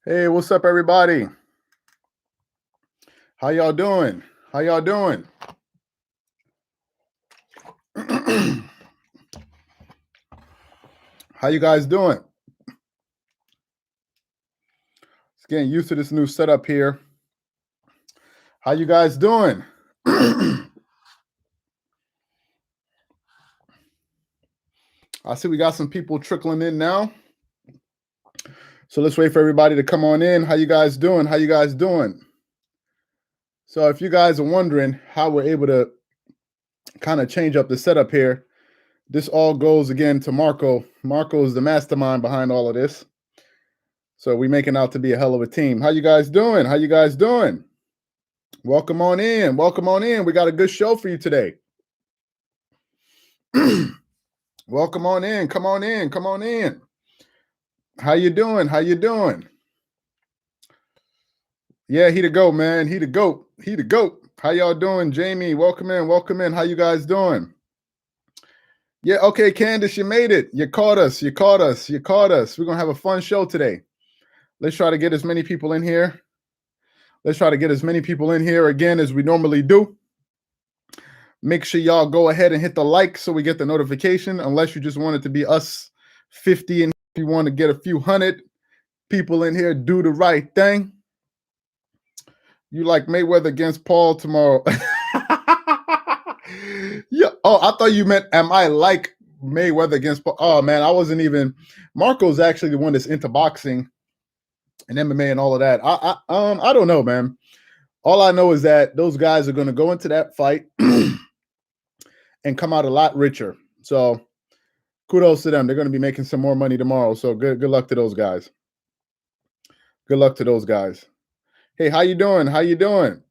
Hey, what's up, everybody? How y'all doing? How y'all doing? How you guys doing? Just getting used to this new setup here. How you guys doing? I see we got some people trickling in now. So let's wait for everybody to come on in. How you guys doing? How you guys doing? So if you guys are wondering how we're able to kind of change up the setup here, this all goes again to Marco. Marco is the mastermind behind all of this. So we're making out to be a hell of a team. How you guys doing? How you guys doing? Welcome on in. Welcome on in. We got a good show for you today. Welcome on in. Come on in. Come on in. How you doing? How you doing? Yeah, he the GOAT, man. He the GOAT. He the GOAT. How y'all doing, Jamie? Welcome in. Welcome in. How you guys doing? Yeah, okay, Candace, you made it. You caught us. You caught us. You caught us. We're going to have a fun show today. Let's try to get as many people in here. Let's try to get as many people in here again as we normally do. Make sure y'all go ahead and hit the like so we get the notification, unless you just want it to be us 50. And if you want to get a few hundred people in here, do the right thing. You like Mayweather against Paul tomorrow. Yeah. Oh, I thought you meant, am I like Mayweather against Paul? Oh, man, I wasn't even. Marco's actually the one that's into boxing and MMA and all of that. I don't know, man. All I know is that those guys are going to go into that fight and come out a lot richer. So kudos to them. They're going to be making some more money tomorrow. So good luck to those guys. Good luck to those guys. Hey, how you doing? How you doing?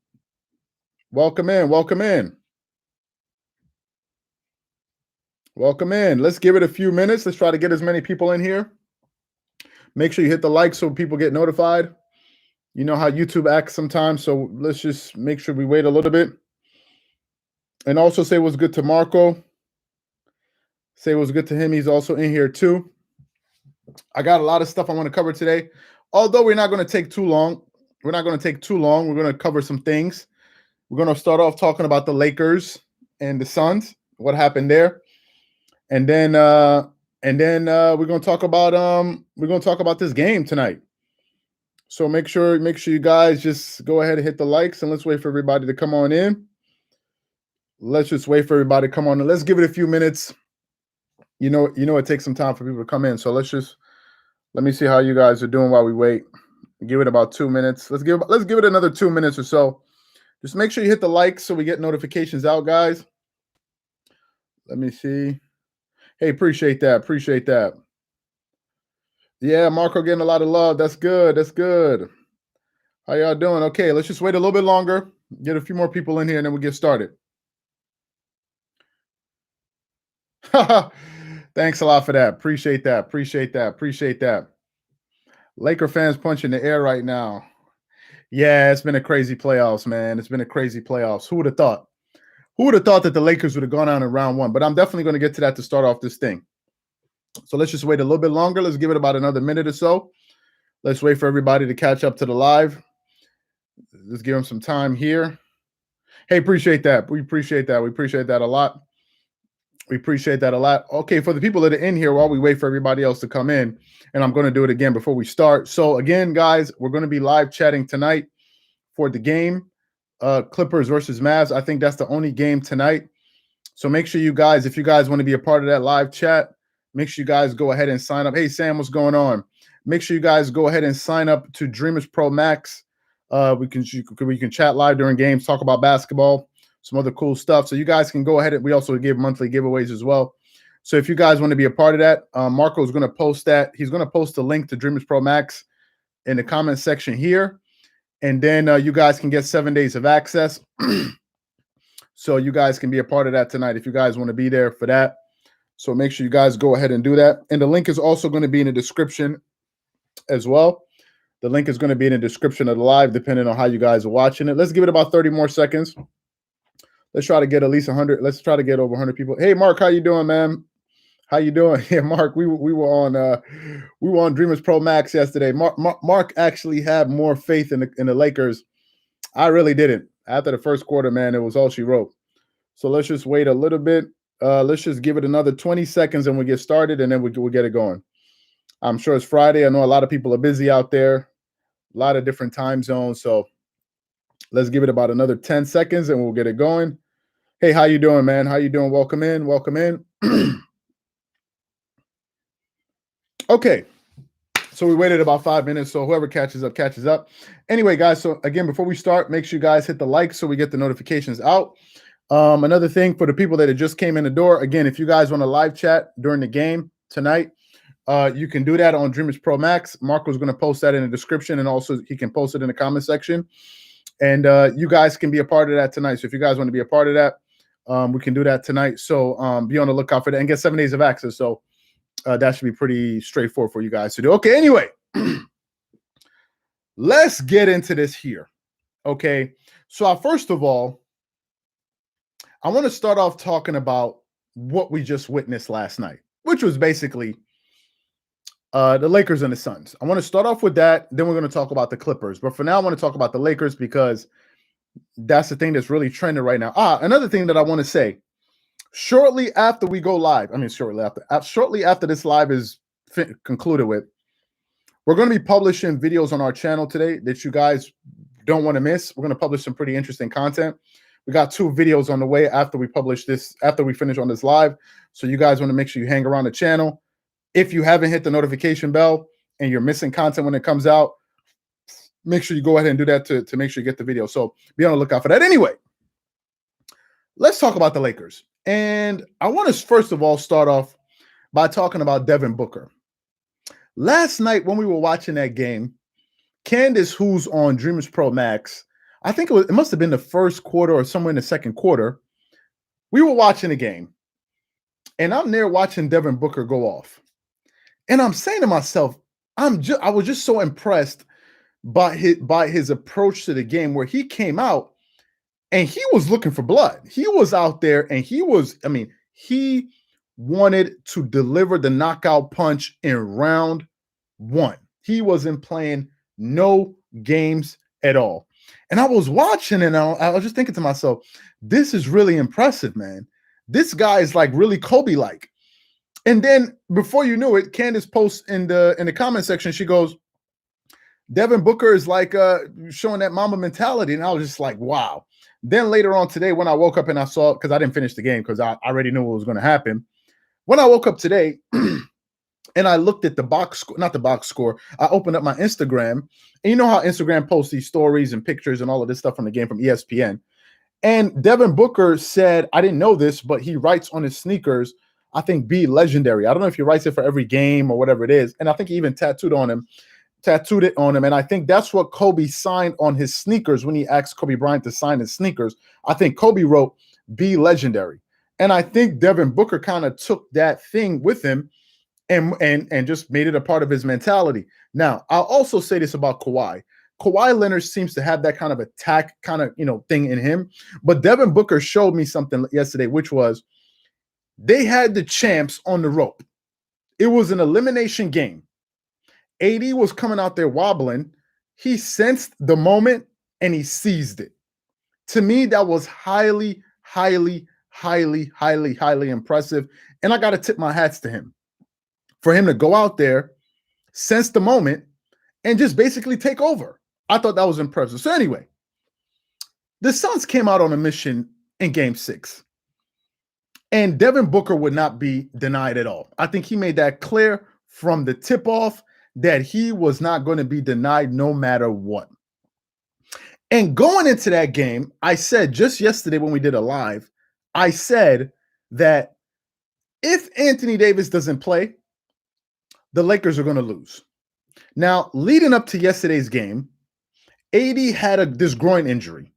Welcome in. Welcome in. Welcome in. Let's give it a few minutes. Let's try to get as many people in here. Make sure you hit the like so people get notified. You know how YouTube acts sometimes, so let's just make sure we wait a little bit. And also say what's good to Marco. Say what's good to him. He's also in here too. I got a lot of stuff I want to cover today. Although we're not going to take too long. We're not going to take too long. We're going to cover some things. We're going to start off talking about the Lakers and the Suns, what happened there. And then we're going to talk about this game tonight. So make sure you guys just go ahead and hit the likes, and let's wait for everybody to come on in. Let's just wait for everybody to come on, and let's give it a few minutes. You know, it takes some time for people to come in. So let me see how you guys are doing while we wait. Give it about 2 minutes. Let's give it another 2 minutes or so. Just make sure you hit the like so we get notifications out, guys. Let me see. Hey, appreciate that. Appreciate that. Yeah, Marco getting a lot of love. That's good. That's good. How y'all doing? Okay, let's just wait a little bit longer. Get a few more people in here, and then we'll get started. Thanks a lot for that. Appreciate that. Appreciate that. Appreciate that. Laker fans punching the air right now. Yeah, it's been a crazy playoffs, man. It's been a crazy playoffs. Who would have thought? Who would have thought that the Lakers would have gone out in round one? But I'm definitely going to get to that to start off this thing. So let's just wait a little bit longer. Let's give it about another minute or so. Let's wait for everybody to catch up to the live. Let's give them some time here. Hey, appreciate that. We appreciate that. We appreciate that a lot. We appreciate that a lot. Okay, for the people that are in here while we wait for everybody else to come in, and I'm going to do it again before we start. So again, guys, we're going to be live chatting tonight for the game, Clippers versus Mavs. I think that's the only game tonight. So make sure you guys, if you guys want to be a part of that live chat, make sure you guys go ahead and sign up. Hey, Sam, what's going on? Make sure you guys go ahead and sign up to Dreamerspro Max. We can chat live during games, talk about basketball, some other cool stuff. So you guys can go ahead and we also give monthly giveaways as well. So if you guys want to be a part of that, Marco is going to post that. He's going to post a link to Dreamerspro Max in the comment section here. And then you guys can get 7 days of access. So you guys can be a part of that tonight if you guys want to be there for that. So make sure you guys go ahead and do that. And the link is also going to be in the description as well. The link is going to be in the description of the live, depending on how you guys are watching it. Let's give it about 30 more seconds. Let's try to get at least 100. Let's try to get over 100 people. Hey, Mark, how you doing, man? How you doing? Yeah, Mark. We were on Dreamerspro Max yesterday. Mark actually had more faith in the Lakers. I really didn't. After the first quarter, man, it was all she wrote. So let's just wait a little bit. Let's just give it another 20 seconds and we'll get started and then we'll get it going. I'm sure it's Friday. I know a lot of people are busy out there, a lot of different time zones. So let's give it about another 10 seconds and we'll get it going. Hey, how you doing, man? How you doing? Welcome in. Welcome in. Okay. So we waited about 5 minutes. So whoever catches up, catches up. Anyway, guys. So again, before we start, make sure you guys hit the like so we get the notifications out. Another thing for the people that just came in the door, again, if you guys want to live chat during the game tonight, you can do that on Dreamerspro Max. Marco's going to post that in the description, and also he can post it in the comment section. And you guys can be a part of that tonight. So if you guys want to be a part of that, we can do that tonight. So be on the lookout for that and get 7 days of access. So that should be pretty straightforward for you guys to do. Okay, anyway, let's get into this here. Okay, so first of all, I want to start off talking about what we just witnessed last night, which was basically the Lakers and the Suns. I want to start off with that. Then we're going to talk about the Clippers. But for now, I want to talk about the Lakers because that's the thing that's really trending right now. Another thing that I want to say, shortly after we go live, shortly after this live is concluded with, we're going to be publishing videos on our channel today that you guys don't want to miss. We're going to publish some pretty interesting content. We got 2 videos on the way after we publish this, after we finish on this live. So you guys want to make sure you hang around the channel. If you haven't hit the notification bell and you're missing content when it comes out, make sure you go ahead and do that to make sure you get the video. So be on the lookout for that. Anyway, let's talk about the Lakers. And I want to first of all start off by talking about Devin Booker. Last night when we were watching that game, Candace, who's on Dreamerspro Max, I think it must have been the first quarter or somewhere in the second quarter, we were watching the game. And I'm there watching Devin Booker go off. And I'm saying to myself, I was just so impressed by his approach to the game, where he came out and he was looking for blood. He was out there and he wanted to deliver the knockout punch in round 1. He wasn't playing no games at all. And I was watching and I was just thinking to myself, this is really impressive, man. This guy is like really Kobe-like. And then before you knew it, Candace posts in the comment section, she goes, Devin Booker is like showing that Mamba mentality. And I was just like, wow. Then later on today, when I woke up and I saw, because I didn't finish the game because I already knew what was going to happen. When I woke up today and I looked at the box score, not the box score, I opened up my Instagram. And you know how Instagram posts these stories and pictures and all of this stuff from the game from ESPN. And Devin Booker said, I didn't know this, but he writes on his sneakers, I think, be legendary. I don't know if he writes it for every game or whatever it is. And I think he even tattooed it on him. And I think that's what Kobe signed on his sneakers when he asked Kobe Bryant to sign his sneakers. I think Kobe wrote, be legendary. And I think Devin Booker kind of took that thing with him and just made it a part of his mentality. Now, I'll also say this about Kawhi. Kawhi Leonard seems to have that kind of attack kind of, thing in him. But Devin Booker showed me something yesterday, which was they had the champs on the rope. It was an elimination game. AD was coming out there wobbling. He sensed the moment and he seized it. To me, that was highly, highly, highly, highly, highly impressive. And I got to tip my hats to him for him to go out there, sense the moment, and just basically take over. I thought that was impressive. So anyway, the Suns came out on a mission in Game 6. And Devin Booker would not be denied at all. I think he made that clear from the tip-off that he was not going to be denied no matter what. And going into that game, I said just yesterday when we did a live, I said that if Anthony Davis doesn't play, the Lakers are going to lose. Now, leading up to yesterday's game, AD had this groin injury.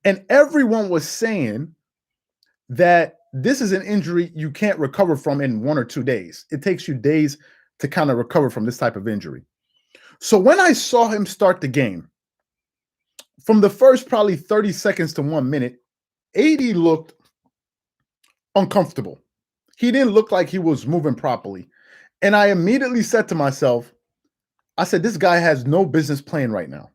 And everyone was saying that this is an injury you can't recover from in 1 or 2 days. It takes you days to kind of recover from this type of injury. So when I saw him start the game, from the first probably 30 seconds to 1 minute, AD looked uncomfortable. He didn't look like he was moving properly. And I immediately said to myself, I said, this guy has no business playing right now.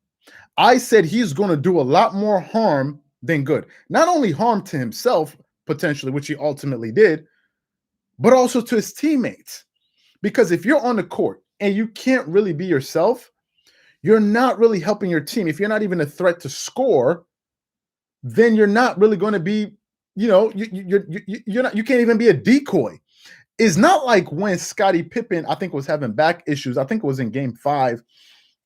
I said he's going to do a lot more harm than good. Not only harm to himself, potentially, which he ultimately did, but also to his teammates. Because if you're on the court and you can't really be yourself, you're not really helping your team. If you're not even a threat to score, then you're not really going to be, you're not, you can't even be a decoy. It's not like when Scottie Pippen, I think, was having back issues. I think it was in game 5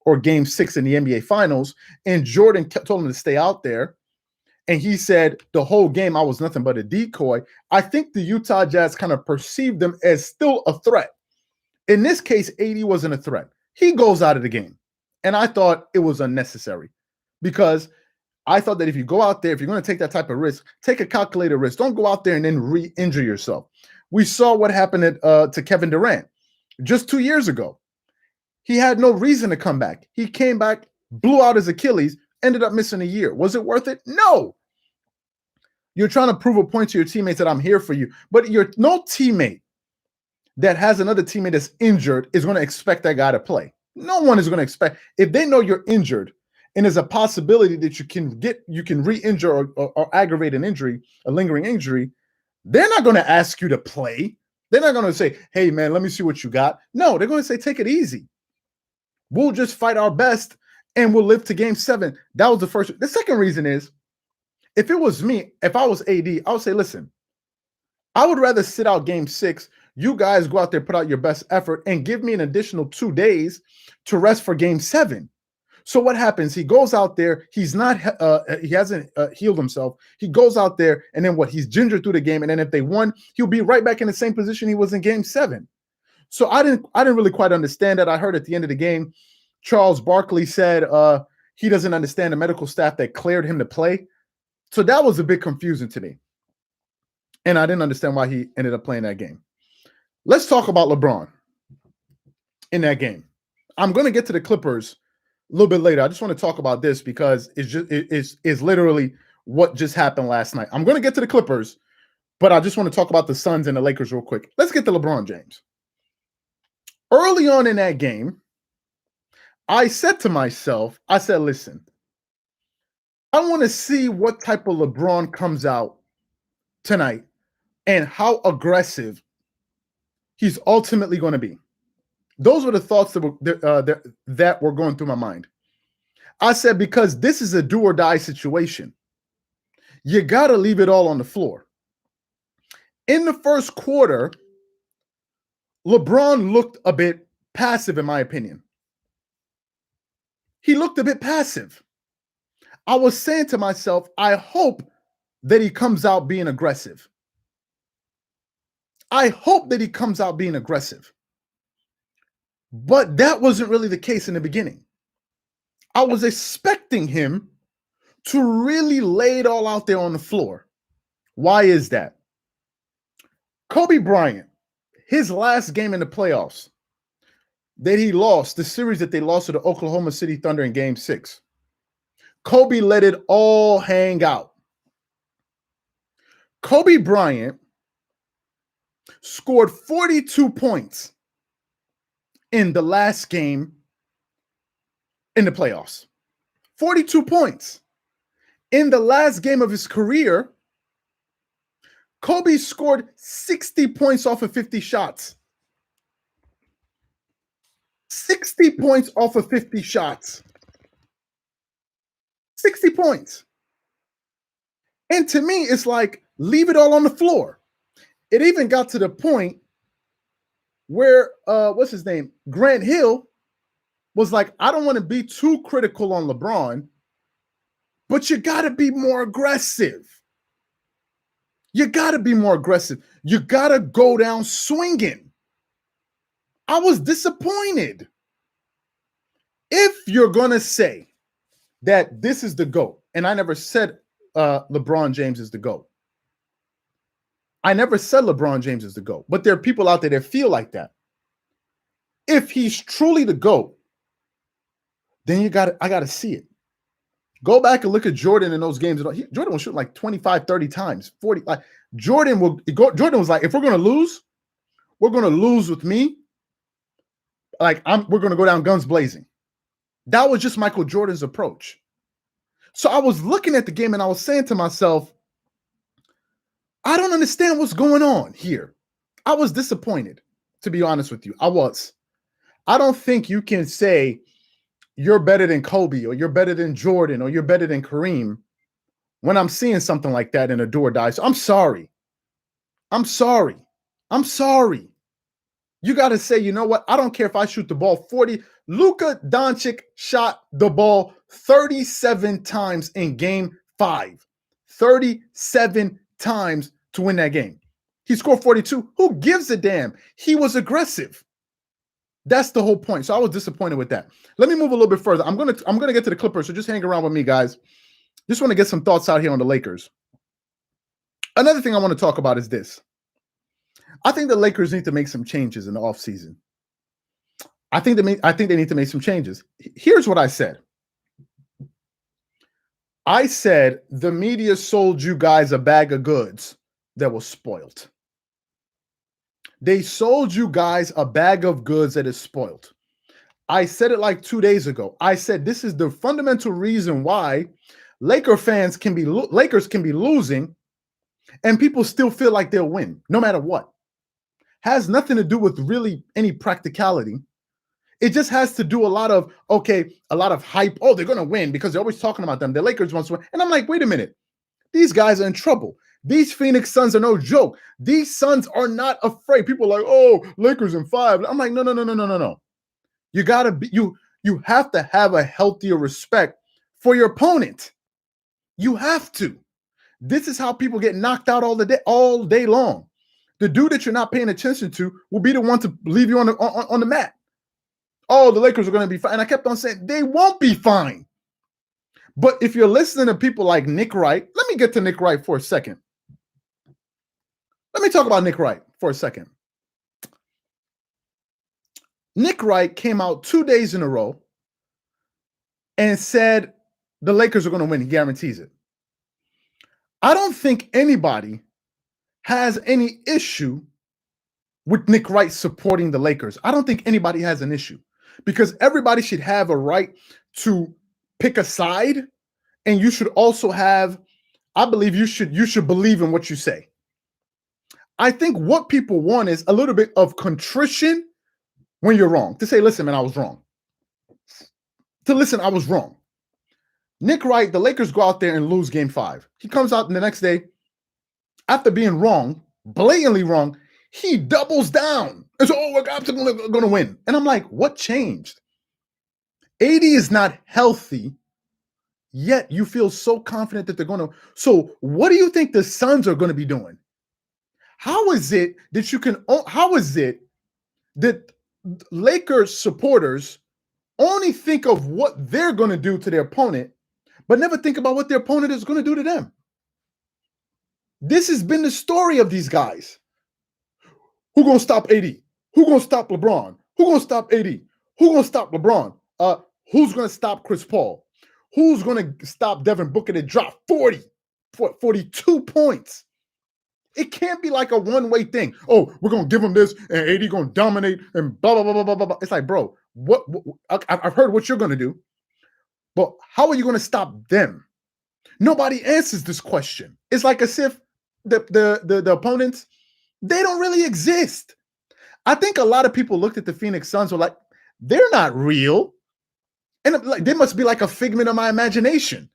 or game 6 in the NBA finals. And Jordan told him to stay out there. And he said the whole game, I was nothing but a decoy. I think the Utah Jazz kind of perceived them as still a threat. In this case, AD wasn't a threat. He goes out of the game. And I thought it was unnecessary because I thought that if you go out there, if you're going to take that type of risk, take a calculated risk. Don't go out there and then re-injure yourself. We saw what happened to Kevin Durant just 2 years ago. He had no reason to come back. He came back, blew out his Achilles, ended up missing a year. Was it worth it? No. You're trying to prove a point to your teammates that I'm here for you. But no teammate that has another teammate that's injured is going to expect that guy to play. No one is going to expect. If they know you're injured and there's a possibility that you can re-injure or aggravate an injury, a lingering injury, they're not going to ask you to play. They're not going to say, hey, man, let me see what you got. No, they're going to say, take it easy. We'll just fight our best and we'll live to game 7. That was the first. The second reason is, if it was me, if I was AD, I would say, listen, I would rather sit out game 6. You guys go out there, put out your best effort, and give me an additional 2 days to rest for game 7. So what happens? He goes out there. He's not. He hasn't healed himself. He goes out there, and then what? He's gingered through the game, and then if they won, he'll be right back in the same position he was in game 7. So I didn't really quite understand that. I heard at the end of the game, Charles Barkley said he doesn't understand the medical staff that cleared him to play. So that was a bit confusing to me, and I didn't understand why he ended up playing that game. Let's talk about LeBron in that game. I'm going to get to the Clippers a little bit later. I just want to talk about this because it's literally what just happened last night. I'm going to get to the Clippers, but I just want to talk about the Suns and the Lakers real quick. Let's get to LeBron James. Early on in that game, I said to myself, listen, I want to see what type of LeBron comes out tonight and how aggressive he's ultimately going to be. Those were the thoughts that were going through my mind. I said, because this is a do or die situation, you got to leave it all on the floor. In the first quarter, LeBron looked a bit passive, in my opinion. He looked a bit passive. I was saying to myself, I hope that he comes out being aggressive. I hope that he comes out being aggressive. But that wasn't really the case in the beginning. I was expecting him to really lay it all out there on the floor. Why is that? Kobe Bryant, his last game in the playoffs that he lost, the series that they lost to the Oklahoma City Thunder in game 6, Kobe let it all hang out. Kobe Bryant scored 42 points in the last game in the playoffs. 42 points. In the last game of his career, Kobe scored 60 points off of 50 shots. 60 points off of 50 shots. 60 points. And to me, it's like, leave it all on the floor. It even got to the point where, what's his name? Grant Hill was like, I don't want to be too critical on LeBron, but you got to be more aggressive. You got to be more aggressive. You got to go down swinging. I was disappointed. If you're going to say that this is the GOAT, and I never said LeBron James is the GOAT. I never said LeBron James is the GOAT, but there are people out there that feel like that. If he's truly the GOAT, then I got to see it. Go back and look at Jordan in those games. Jordan was shooting like 25, 30 times, 40. Like Jordan was like, if we're going to lose, we're going to lose with me. Like we're going to go down guns blazing. That was just Michael Jordan's approach. So I was looking at the game and I was saying to myself, I don't understand what's going on here. I was disappointed, to be honest with you. I was. I don't think you can say you're better than Kobe or you're better than Jordan or you're better than Kareem when I'm seeing something like that in a do or die. So I'm sorry. I'm sorry. I'm sorry. You got to say, you know what? I don't care if I shoot the ball 40. Luka Doncic shot the ball 37 times in game 5. 37 times to win that game. He scored 42. Who gives a damn? He was aggressive. That's the whole point. So I was disappointed with that. Let me move a little bit further. I'm gonna get to the Clippers, so just hang around with me, guys. Just want to get some thoughts out here on the Lakers. Another thing I want to talk about is this. I think the Lakers need to make some changes in the offseason. I think they need to make some changes. Here's what I said. I said the media sold you guys a bag of goods that was spoiled. They sold you guys a bag of goods that is spoiled. I said it like 2 days ago. I said this is the fundamental reason why Lakers can be losing and people still feel like they'll win no matter what. Has nothing to do with really any practicality. It just has to do a lot of hype. Oh, they're going to win because they're always talking about them. The Lakers want to win. And I'm like, wait a minute. These guys are in trouble. These Phoenix Suns are no joke. These Suns are not afraid. People are like, oh, Lakers in 5. I'm like, no. You gotta be you have to have a healthier respect for your opponent. You have to. This is how people get knocked out all day long. The dude that you're not paying attention to will be the one to leave you on the mat. Oh, the Lakers are going to be fine. And I kept on saying they won't be fine. But if you're listening to people like Nick Wright, let me get to Nick Wright for a second. Let me talk about Nick Wright for a second. Nick Wright came out 2 days in a row and said the Lakers are going to win. He guarantees it. I don't think anybody has any issue with Nick Wright supporting the Lakers. I don't think anybody has an issue because everybody should have a right to pick a side, and you should also have, I believe you should believe in what you say. I think what people want is a little bit of contrition when you're wrong. To say, listen, man, I was wrong. I was wrong. Nick Wright, the Lakers go out there and lose game 5. He comes out the next day after being wrong, blatantly wrong. He doubles down and says, oh, we're going to win. And I'm like, what changed? AD is not healthy, yet you feel so confident that they're going to. So what do you think the Suns are going to be doing? How is it that Lakers supporters only think of what they're going to do to their opponent, but never think about what their opponent is going to do to them? This has been the story of these guys. Who going to stop AD? Who going to stop LeBron? Who going to stop AD? Who going to stop LeBron? Who's going to stop Chris Paul? Who's going to stop Devin Booker that dropped 42 points? It can't be like a one-way thing. Oh, we're going to give him this and AD going to dominate and blah, blah, blah, blah, blah, blah. It's like, bro, what I've heard what you're going to do, but how are you going to stop them? Nobody answers this question. It's like as if the opponents, they don't really exist. I think a lot of people looked at the Phoenix Suns were like, they're not real. And like they must be like a figment of my imagination.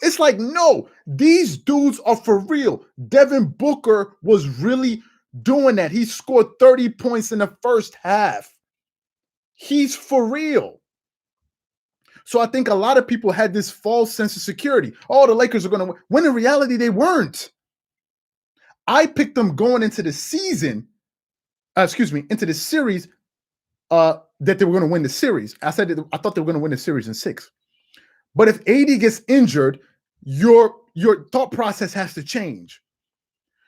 It's like, no, these dudes are for real. Devin Booker was really doing that. He scored 30 points in the first half. He's for real. So I think a lot of people had this false sense of security. Oh, the Lakers are going to win. When in reality, they weren't. I picked them going into the season, into the series, that they were going to win the series. I said I thought they were going to win the series in 6. But if AD gets injured, your thought process has to change.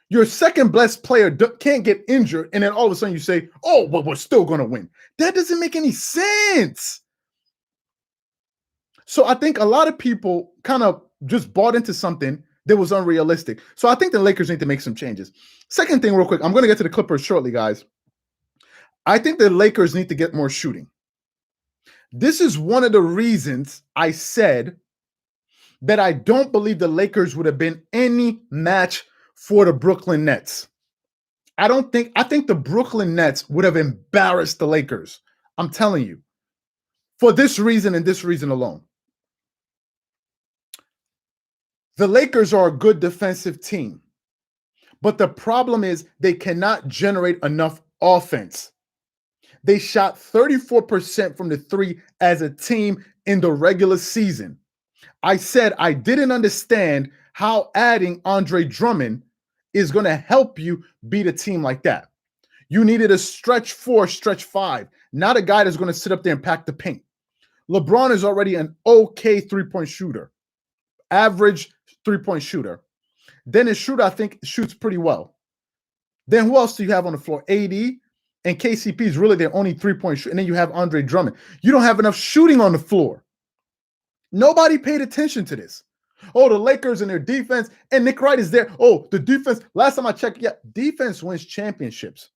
Your second best player can't get injured, and then all of a sudden you say, oh, but we're still going to win. That doesn't make any sense. So I think a lot of people kind of just bought into something that was unrealistic. So I think the Lakers need to make some changes. Second thing, real quick, I'm going to get to the Clippers shortly, guys. I think the Lakers need to get more shooting. This is one of the reasons I said that I don't believe the Lakers would have been any match for the Brooklyn Nets. I think the Brooklyn Nets would have embarrassed the Lakers. I'm telling you. For this reason and this reason alone. The Lakers are a good defensive team. But the problem is they cannot generate enough offense. They shot 34% from the three as a team in the regular season. I said I didn't understand how adding Andre Drummond is going to help you beat a team like that. You needed a stretch 4, stretch 5, not a guy that's going to sit up there and pack the paint. LeBron is already an okay three-point shooter, average three-point shooter. Dennis Schroeder, I think, shoots pretty well. Then who else do you have on the floor? AD and KCP is really their only three-point shooter. And then you have Andre Drummond. You don't have enough shooting on the floor. Nobody paid attention to this. Oh, the Lakers and their defense. And Nick Wright is there. Oh, the defense. Last time I checked, yeah, defense wins championships.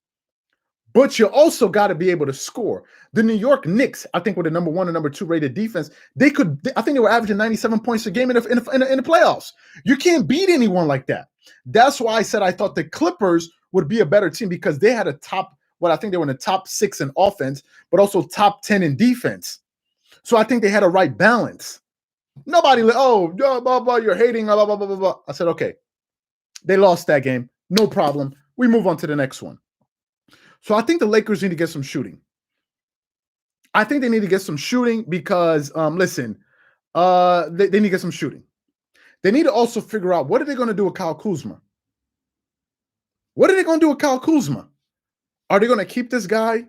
But you also got to be able to score. The New York Knicks, I think, were the number 1 and number 2 rated defense. I think they were averaging 97 points a game in the playoffs. You can't beat anyone like that. That's why I said I thought the Clippers would be a better team because they had I think they were in the top 6 in offense, but also top 10 in defense. So I think they had a right balance. Nobody, blah, blah, blah, you're hating, blah, blah, blah, blah, blah. I said, okay, they lost that game. No problem. We move on to the next one. So I think the Lakers need to get some shooting. I think they need to get some shooting because, they need to get some shooting. They need to also figure out what are they going to do with Kyle Kuzma? What are they going to do with Kyle Kuzma? Are they going to keep this guy?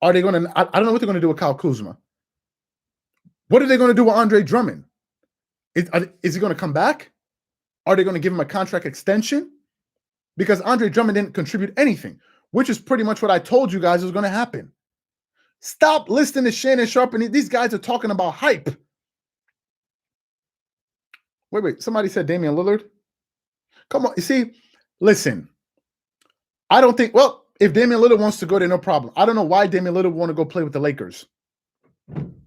Are they going to? I don't know what they're going to do with Kyle Kuzma. What are they going to do with Andre Drummond? Is he going to come back? Are they going to give him a contract extension? Because Andre Drummond didn't contribute anything, which is pretty much what I told you guys was going to happen. Stop listening to Shannon Sharp, and these guys are talking about hype. Wait. Somebody said Damian Lillard. Come on. You see, listen. I don't think, if Damian Lillard wants to go there, no problem. I don't know why Damian Lillard want to go play with the Lakers.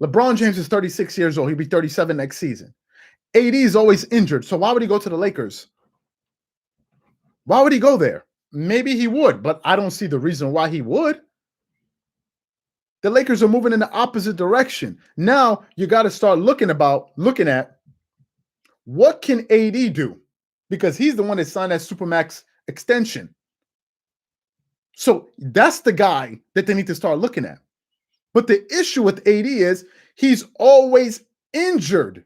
LeBron James is 36 years old. He'll be 37 next season. AD is always injured. So why would he go to the Lakers? Why would he go there? Maybe he would, but I don't see the reason why he would. The Lakers are moving in the opposite direction. Now you got to start looking at what can AD do? Because he's the one that signed that Supermax extension. So that's the guy that they need to start looking at. But the issue with AD is he's always injured.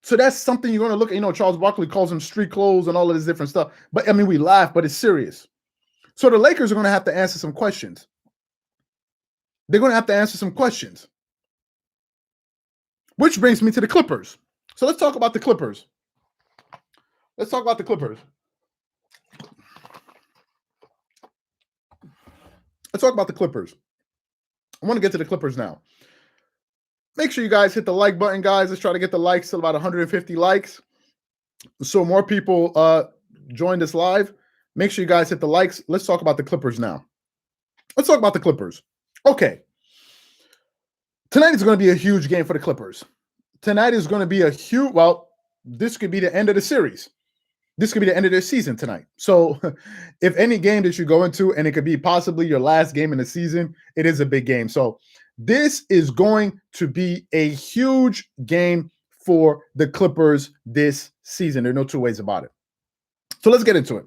So that's something you're going to look at. Charles Barkley calls him street clothes and all of this different stuff. But, we laugh, but it's serious. So the Lakers are going to have to answer some questions. They're going to have to answer some questions. Which brings me to the Clippers. So let's talk about the Clippers. I want to get to the Clippers now. Make sure you guys hit the like button, guys. Let's try to get the likes to about 150 likes. So more people join this live. Make sure you guys hit the likes. Let's talk about the Clippers now. Let's talk about the Clippers. Okay. Tonight is going to be a huge game for the Clippers. Tonight is going to be this could be the end of the series. This could be the end of their season tonight. So if any game that you go into, and it could be possibly your last game in the season, it is a big game. So this is going to be a huge game for the Clippers this season. There are no two ways about it. So let's get into it.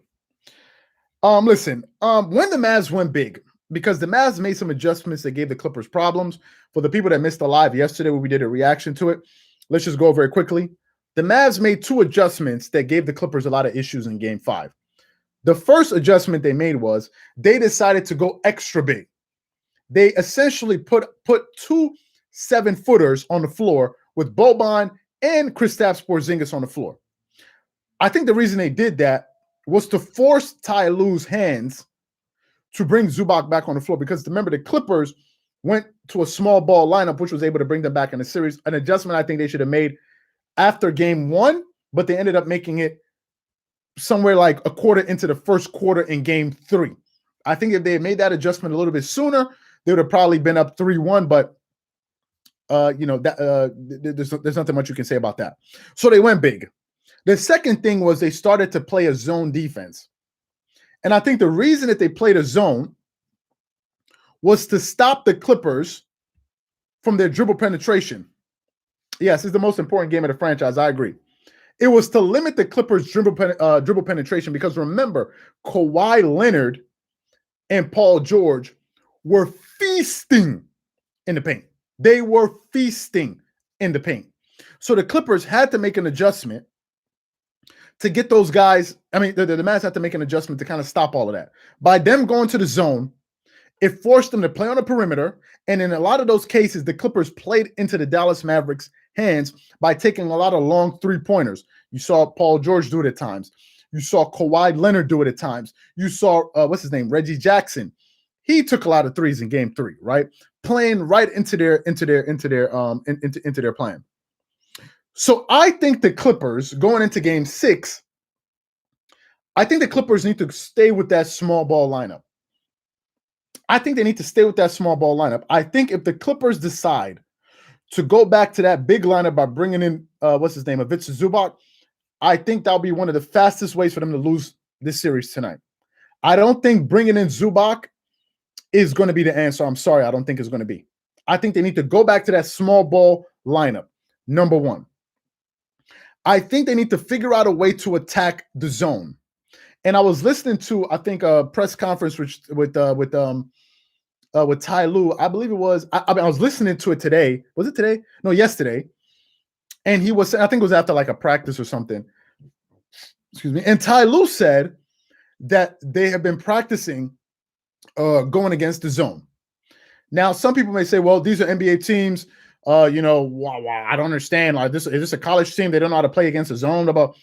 When the Mavs went big, because the Mavs made some adjustments that gave the Clippers problems. For the people that missed the live yesterday where we did a reaction to it, let's just go very quickly. The Mavs made 2 adjustments that gave the Clippers a lot of issues in Game 5. The first adjustment they made was they decided to go extra big. They essentially put 2 7-footers on the floor with Boban and Kristaps Porzingis on the floor. I think the reason they did that was to force Ty Lue's hands to bring Zubac back on the floor, because remember, the Clippers went to a small ball lineup, which was able to bring them back in the series. An adjustment I think they should have made after game 1, but they ended up making it somewhere like a quarter into the first quarter in game 3. I think if they had made that adjustment a little bit sooner, they would have probably been up 3-1, but there's nothing much you can say about that. So they went big. The second thing was they started to play a zone defense. And I think the reason that they played a zone was to stop the Clippers from their dribble penetration. Yes, it's the most important game of the franchise. I agree. It was to limit the Clippers' dribble penetration because remember, Kawhi Leonard and Paul George were feasting in the paint. They were feasting in the paint. So the Clippers had to make an adjustment to get those guys. I mean, the Mavs had to make an adjustment to kind of stop all of that. By them going to the zone, it forced them to play on the perimeter. And in a lot of those cases, the Clippers played into the Dallas Mavericks' hands by taking a lot of long three-pointers. You saw Paul George do it at times. You saw Kawhi Leonard do it at times. You saw, Reggie Jackson. He took a lot of threes in game 3, right? Playing right into their plan. So I think the Clippers going into game 6, I think the Clippers need to stay with that small ball lineup. I think they need to stay with that small ball lineup. I think if the Clippers decide to go back to that big lineup by bringing in, Ivica Zubac, I think that'll be one of the fastest ways for them to lose this series tonight. I don't think bringing in Zubac is going to be the answer. I'm sorry, I don't think it's going to be. I think they need to go back to that small ball lineup, number one. I think they need to figure out a way to attack the zone. And I was listening to, I think, a press conference with Ty Lue. I believe it was. I was listening to it today. Was it today? No, yesterday. And he was, I think it was after like a practice or something. Excuse me. And Ty Lue said that they have been practicing going against the zone. Now, some people may say, well, these are NBA teams. I don't understand. Like, is this a college team? They don't know how to play against the zone. About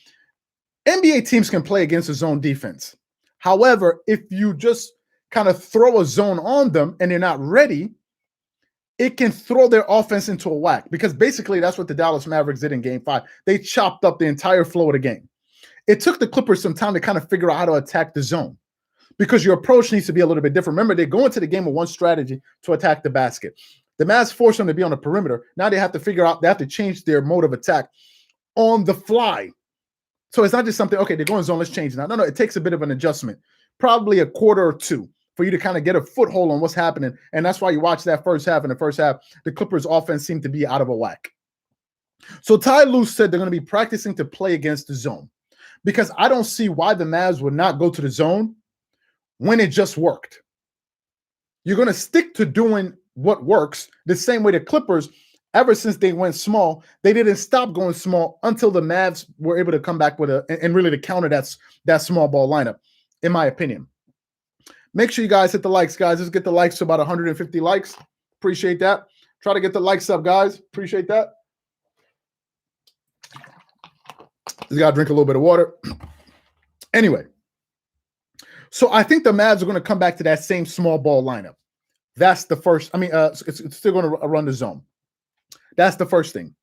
NBA teams can play against a zone defense. However, if you just kind of throw a zone on them and they're not ready, it can throw their offense into a whack, because basically that's what the Dallas Mavericks did in game 5. They chopped up the entire flow of the game. It took the Clippers some time to kind of figure out how to attack the zone, because your approach needs to be a little bit different. Remember, they go into the game with one strategy to attack the basket. The Mavs forced them to be on the perimeter. Now they have to figure out, they have to change their mode of attack on the fly. So it's not just something, okay, they're going zone, let's change it now. No, it takes a bit of an adjustment, probably a quarter or two, for you to kind of get a foothold on what's happening. And that's why you watch that first half. In the first half, the Clippers offense seemed to be out of a whack. So Ty Lue said they're going to be practicing to play against the zone, because I don't see why the Mavs would not go to the zone when it just worked. You're going to stick to doing what works the same way the Clippers, ever since they went small, they didn't stop going small until the Mavs were able to come back with and really to counter that small ball lineup, in my opinion. Make sure you guys hit the likes, guys. Let's get the likes to about 150 likes. Appreciate that. Try to get the likes up, guys. Appreciate that. Just got to drink a little bit of water. Anyway, so I think the Mavs are going to come back to that same small ball lineup. That's the first. It's still going to run the zone. That's the first thing.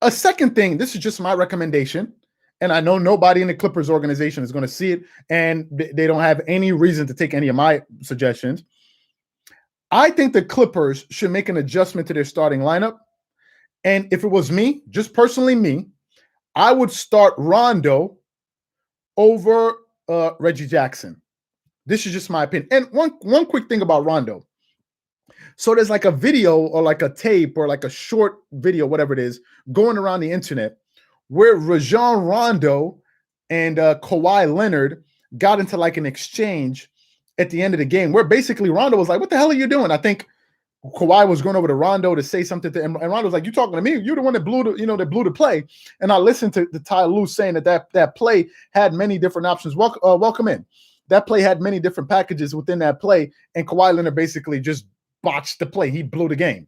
A second thing, this is just my recommendation, and I know nobody in the Clippers organization is going to see it, and they don't have any reason to take any of my suggestions. I think the Clippers should make an adjustment to their starting lineup. And if it was me, just personally me, I would start Rondo over Reggie Jackson. This is just my opinion. And one quick thing about Rondo. So there's like a video or like a tape or like a short video, whatever it is, going around the internet where Rajon Rondo and Kawhi Leonard got into like an exchange at the end of the game, where basically Rondo was like, what the hell are you doing? I think Kawhi was going over to Rondo to say something to him, and Rondo was like, you talking to me? You're the one that blew the play. And I listened to Ty Lue saying that play had many different options. Welcome in. That play had many different packages within that play, and Kawhi Leonard basically just botched the play. He blew the game.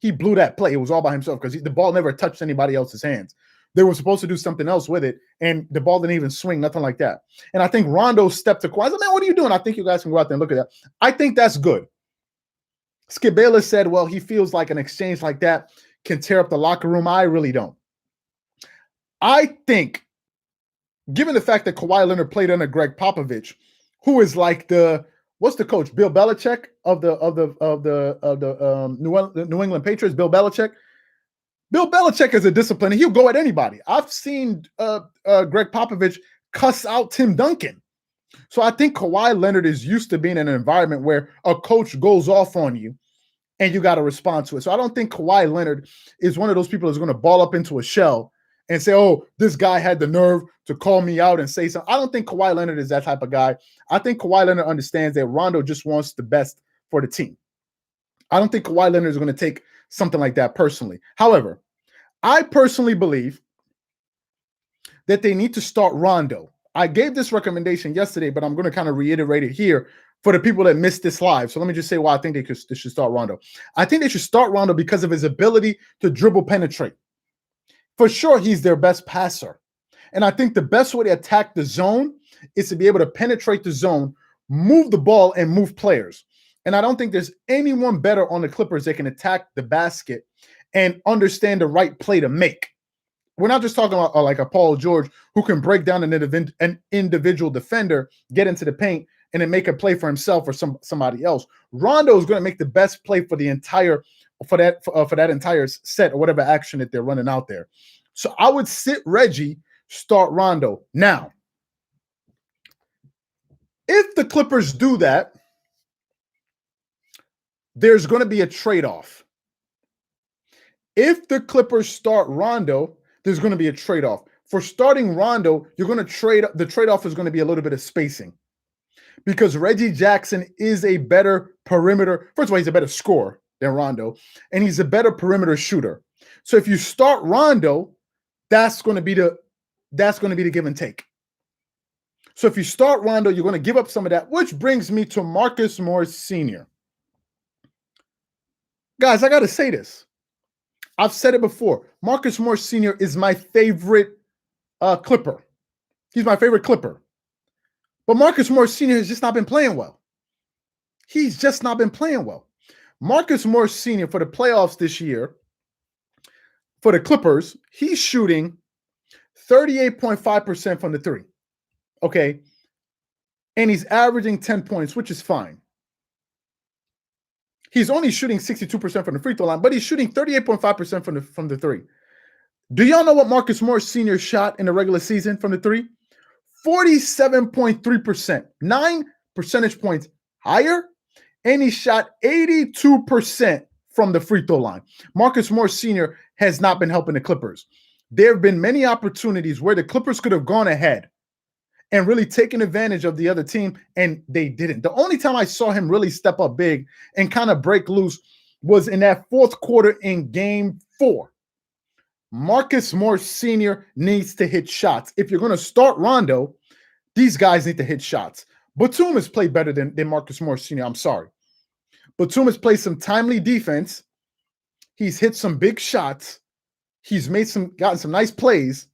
He blew that play. It was all by himself because the ball never touched anybody else's hands. They were supposed to do something else with it, and the ball didn't even swing, nothing like that. And I think Rondo stepped to Kawhi. I said, man, what are you doing? I think you guys can go out there and look at that. I think that's good. Skip Bayless said, well, he feels like an exchange like that can tear up the locker room. I really don't. I think, given the fact that Kawhi Leonard played under Greg Popovich, who is like what's the coach? Bill Belichick of the New England Patriots. Bill Belichick. Bill Belichick is a discipline. He'll go at anybody. I've seen Greg Popovich cuss out Tim Duncan. So I think Kawhi Leonard is used to being in an environment where a coach goes off on you and you got to respond to it. So I don't think Kawhi Leonard is one of those people that's going to ball up into a shell and say, oh, this guy had the nerve to call me out and say something. I don't think Kawhi Leonard is that type of guy. I think Kawhi Leonard understands that Rondo just wants the best for the team. I don't think Kawhi Leonard is going to take something like that personally. However, I personally believe that they need to start Rondo. I gave this recommendation yesterday, but I'm going to kind of reiterate it here for the people that missed this live. So let me just say why I think they should start Rondo. I think they should start Rondo because of his ability to dribble penetrate. For sure, he's their best passer. And I think the best way to attack the zone is to be able to penetrate the zone, move the ball, and move players. And I don't think there's anyone better on the Clippers that can attack the basket and understand the right play to make. We're not just talking about like a Paul George who can break down an individual defender, get into the paint, and then make a play for himself or somebody else. Rondo is going to make the best play for the entire for that entire set or whatever action that they're running out there. So I would sit Reggie, start Rondo. Now, if the Clippers do that, there's going to be a trade-off. If the Clippers start Rondo, there's going to be a trade-off. For starting Rondo, you're going to trade. The trade-off is going to be a little bit of spacing because Reggie Jackson is a better perimeter. First of all, he's a better scorer than Rondo, and he's a better perimeter shooter. So if you start Rondo, that's going to be the give and take. So if you start Rondo, you're going to give up some of that, which brings me to Marcus Morse Sr. Guys, I got to say this. I've said it before. Marcus Morse Sr. is my favorite Clipper. He's my favorite Clipper. But Marcus Morse Sr. has just not been playing well. He's just not been playing well. Marcus Morse Sr. for the playoffs this year, for the Clippers, he's shooting 38.5% from the three. Okay. And he's averaging 10 points, which is fine. He's only shooting 62% from the free throw line, but he's shooting 38.5% from the three. Do y'all know what Marcus Morse Sr. shot in the regular season from the three? 47.3%, 9 percentage points higher, and he shot 82% from the free throw line. Marcus Morse Sr. has not been helping the Clippers. There have been many opportunities where the Clippers could have gone ahead and really taken advantage of the other team, and they didn't. The only time I saw him really step up big and kind of break loose was in that fourth quarter in Game 4. Marcus Morse Sr. needs to hit shots. If you're going to start Rondo, these guys need to hit shots. Batum has played better than Marcus Morse Sr. I'm sorry. Batum has played some timely defense. He's hit some big shots. He's gotten some nice plays.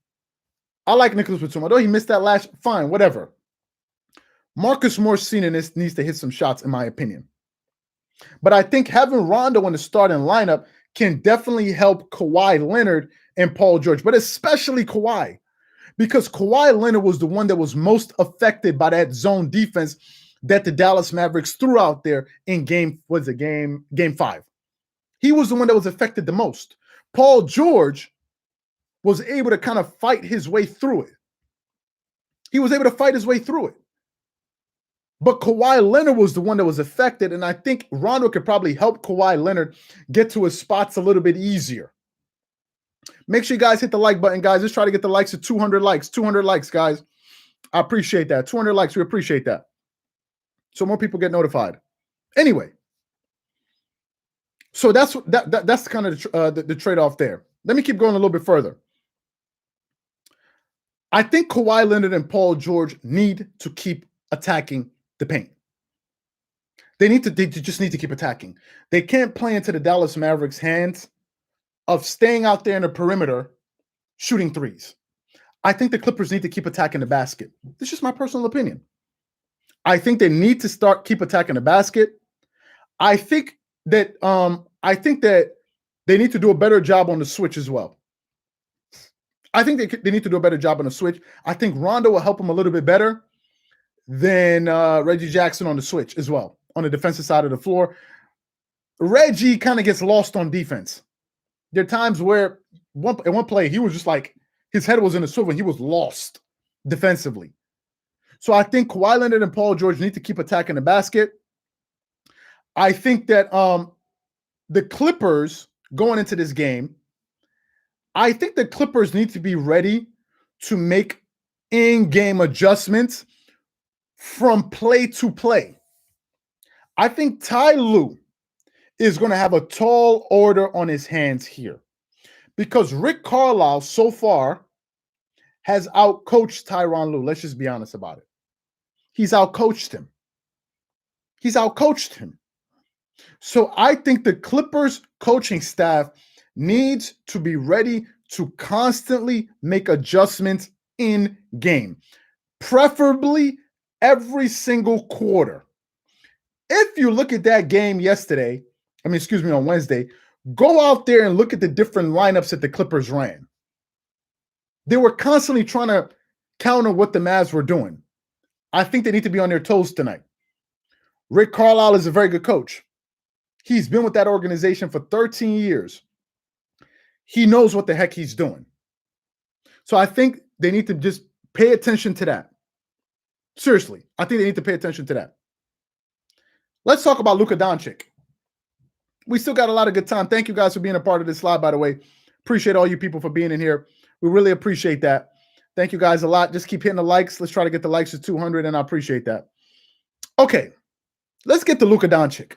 I like Nicholas Batum. Although he missed that last, fine, whatever. Marcus Morse Sr. needs to hit some shots, in my opinion. But I think having Rondo in the starting lineup can definitely help Kawhi Leonard and Paul George, but especially Kawhi, because Kawhi Leonard was the one that was most affected by that zone defense that the Dallas Mavericks threw out there in game 5. He was the one that was affected the most. Paul George was able to kind of fight his way through it. He was able to fight his way through it. But Kawhi Leonard was the one that was affected, and I think Rondo could probably help Kawhi Leonard get to his spots a little bit easier. Make sure you guys hit the like button, guys. Let's try to get the likes to 200 likes. 200 likes, guys. I appreciate that. 200 likes, we appreciate that. So more people get notified. Anyway, so that's kind of the trade-off there. Let me keep going a little bit further. I think Kawhi Leonard and Paul George need to keep attacking the paint. They just need to keep attacking. They can't play into the Dallas Mavericks' hands of staying out there in the perimeter, shooting threes. I think the Clippers need to keep attacking the basket. This is just my personal opinion. I think they need to keep attacking the basket. I think that I think that they need to do a better job on the switch as well. I think they need to do a better job on the switch. I think Rondo will help them a little bit better than Reggie Jackson on the switch as well, on the defensive side of the floor. Reggie kind of gets lost on defense. There are times where in one play, he was just like, his head was in a swivel. He was lost defensively. So I think Kawhi Leonard and Paul George need to keep attacking the basket. I think that the Clippers going into this game, I think the Clippers need to be ready to make in-game adjustments from play to play. I think Ty Lue is going to have a tall order on his hands here because Rick Carlisle so far has outcoached Tyronn Lue. Let's just be honest about it. He's outcoached him. So I think the Clippers coaching staff needs to be ready to constantly make adjustments in game, preferably every single quarter. If you look at that game on Wednesday, go out there and look at the different lineups that the Clippers ran. They were constantly trying to counter what the Mavs were doing. I think they need to be on their toes tonight. Rick Carlisle is a very good coach. He's been with that organization for 13 years. He knows what the heck he's doing. So I think they need to just pay attention to that. Seriously, I think they need to pay attention to that. Let's talk about Luka Doncic. We still got a lot of good time. Thank you guys for being a part of this live, by the way. Appreciate all you people for being in here. We really appreciate that. Thank you guys a lot. Just keep hitting the likes. Let's try to get the likes to 200, and I appreciate that. Okay, let's get to Luka Doncic.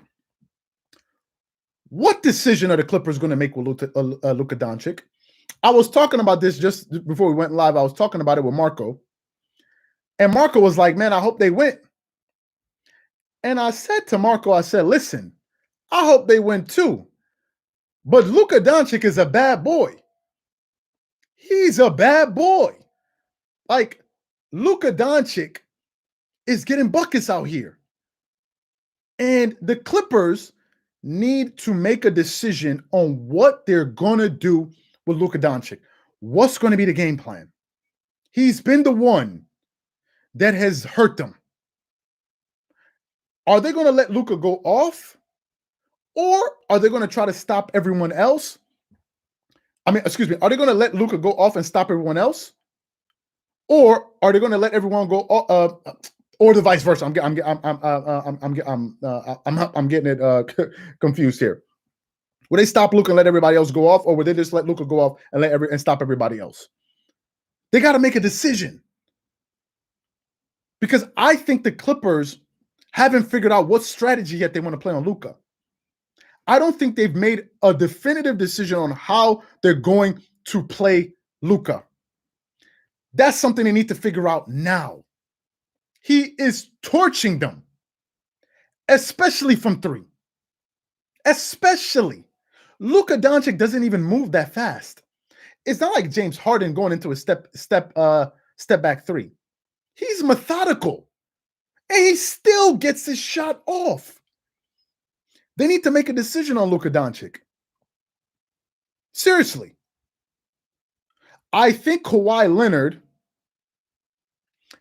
What decision are the Clippers going to make with Luka Doncic? I was talking about this just before we went live. I was talking about it with Marco. And Marco was like, man, I hope they win. And I said to Marco, listen, I hope they win too. But Luka Doncic is a bad boy. He's a bad boy. Like, Luka Doncic is getting buckets out here. And the Clippers need to make a decision on what they're going to do with Luka Doncic. What's going to be the game plan? He's been the one that has hurt them. Are they going to let Luka go off? Or are they going to try to stop everyone else? Are they going to let Luka go off and stop everyone else? Or are they going to let everyone go or the vice versa? I'm getting it confused here. Will they stop Luka and let everybody else go off, or will they just let Luka go off and stop everybody else? They got to make a decision. Because I think the Clippers haven't figured out what strategy yet they want to play on Luka. I don't think they've made a definitive decision on how they're going to play Luka. That's something they need to figure out now. He is torching them, especially from three. Especially. Luka Doncic doesn't even move that fast. It's not like James Harden going into a step back three. He's methodical, and he still gets his shot off. They need to make a decision on Luka Doncic. Seriously. I think Kawhi Leonard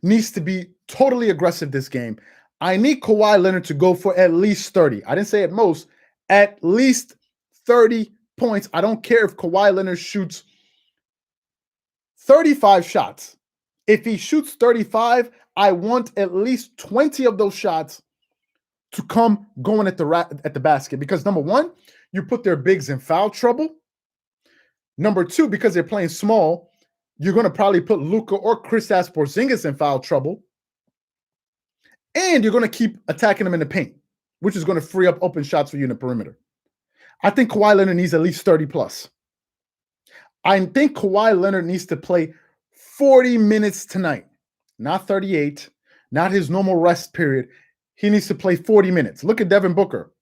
needs to be totally aggressive this game. I need Kawhi Leonard to go for at least 30. I didn't say at most, at least 30 points. I don't care if Kawhi Leonard shoots 35 shots. If he shoots 35, I want at least 20 of those shots to come going at the basket. Because number one, you put their bigs in foul trouble. Number two, because they're playing small, you're going to probably put Luka or Kristaps Porzingis in foul trouble. And you're going to keep attacking them in the paint, which is going to free up open shots for you in the perimeter. I think Kawhi Leonard needs at least 30 plus. I think Kawhi Leonard needs to play 40 minutes tonight, not 38, not his normal rest period. He needs to play 40 minutes. Look at Devin Booker.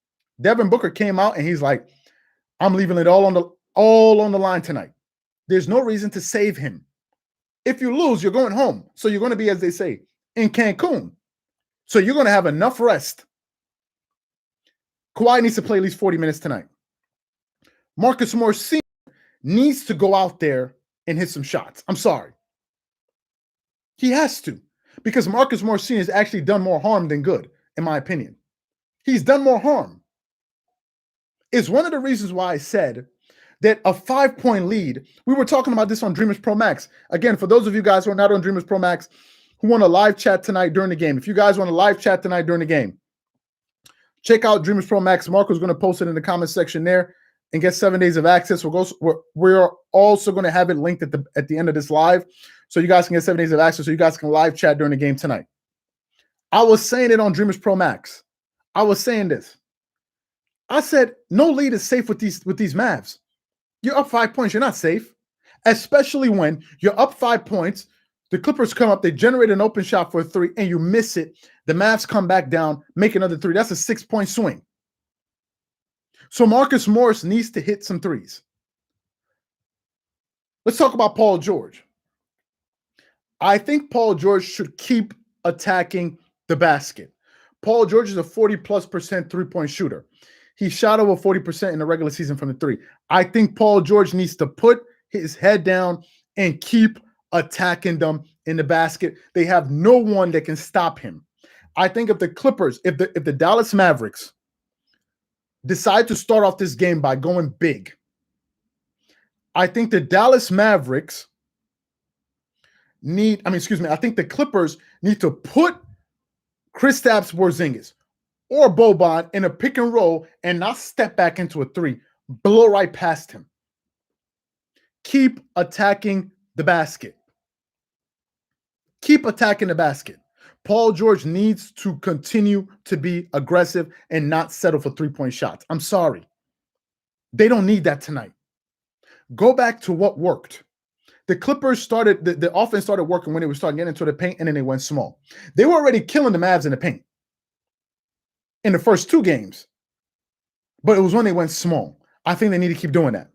Devin Booker came out and he's like, I'm leaving it all on the line tonight. There's no reason to save him. If you lose, you're going home. So you're going to be, as they say, in Cancun. So you're going to have enough rest Kawhi needs to play at least 40 minutes tonight. Marcus Morse Sr. needs to go out there and hit some shots. I'm sorry. He has to, because Marcus Morse Sr. has actually done more harm than good, in my opinion. He's done more harm. It's one of the reasons why I said that a 5-point lead, we were talking about this on Dreamerspro Max. Again, for those of you guys who are not on Dreamerspro Max, who want a live chat tonight during the game, if you guys want a live chat tonight during the game, check out Dreamerspro Max. Marco's going to post it in the comment section there and get 7 days of access. We're also going to have it linked at the end of this live, so you guys can get 7 days of access, so you guys can live chat during the game tonight. I was saying it on Dreamerspro Max. I was saying this. I said no lead is safe with these Mavs. You're up 5 points. You're not safe, especially when you're up 5 points. The Clippers come up, they generate an open shot for a three, and you miss it. The Mavs come back down, make another three. That's a 6-point swing. So Marcus Morse needs to hit some threes. Let's talk about Paul George. I think Paul George should keep attacking the basket. Paul George is a 40+% three-point shooter. He shot over 40% in the regular season from the three. I think Paul George needs to put his head down and keep attacking them in the basket. They have no one that can stop him. I think if the Clippers, if the Dallas Mavericks decide to start off this game by going big, I think the Dallas Mavericks I think the Clippers need to put Kristaps Porzingis or Boban in a pick and roll and not step back into a three, blow right past him. Keep attacking the basket. Keep attacking the basket. Paul George needs to continue to be aggressive and not settle for three-point shots. I'm sorry. They don't need that tonight. Go back to what worked. The Clippers started, the offense started working when they were starting getting into the paint, and then they went small. They were already killing the Mavs in the paint in the first two games, but it was when they went small. I think they need to keep doing that.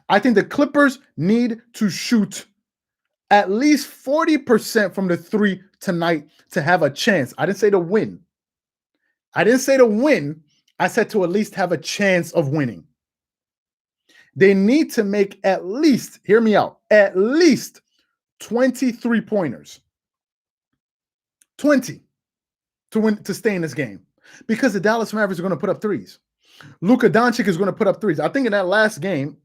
I think the Clippers need to shoot at least 40% from the three tonight to have a chance. I didn't say to win. I said to at least have a chance of winning. They need to make at least, hear me out, at least 23 pointers. 20 to win, to stay in this game, because the Dallas Mavericks are going to put up threes. Luka Doncic is going to put up threes. I think in that last game,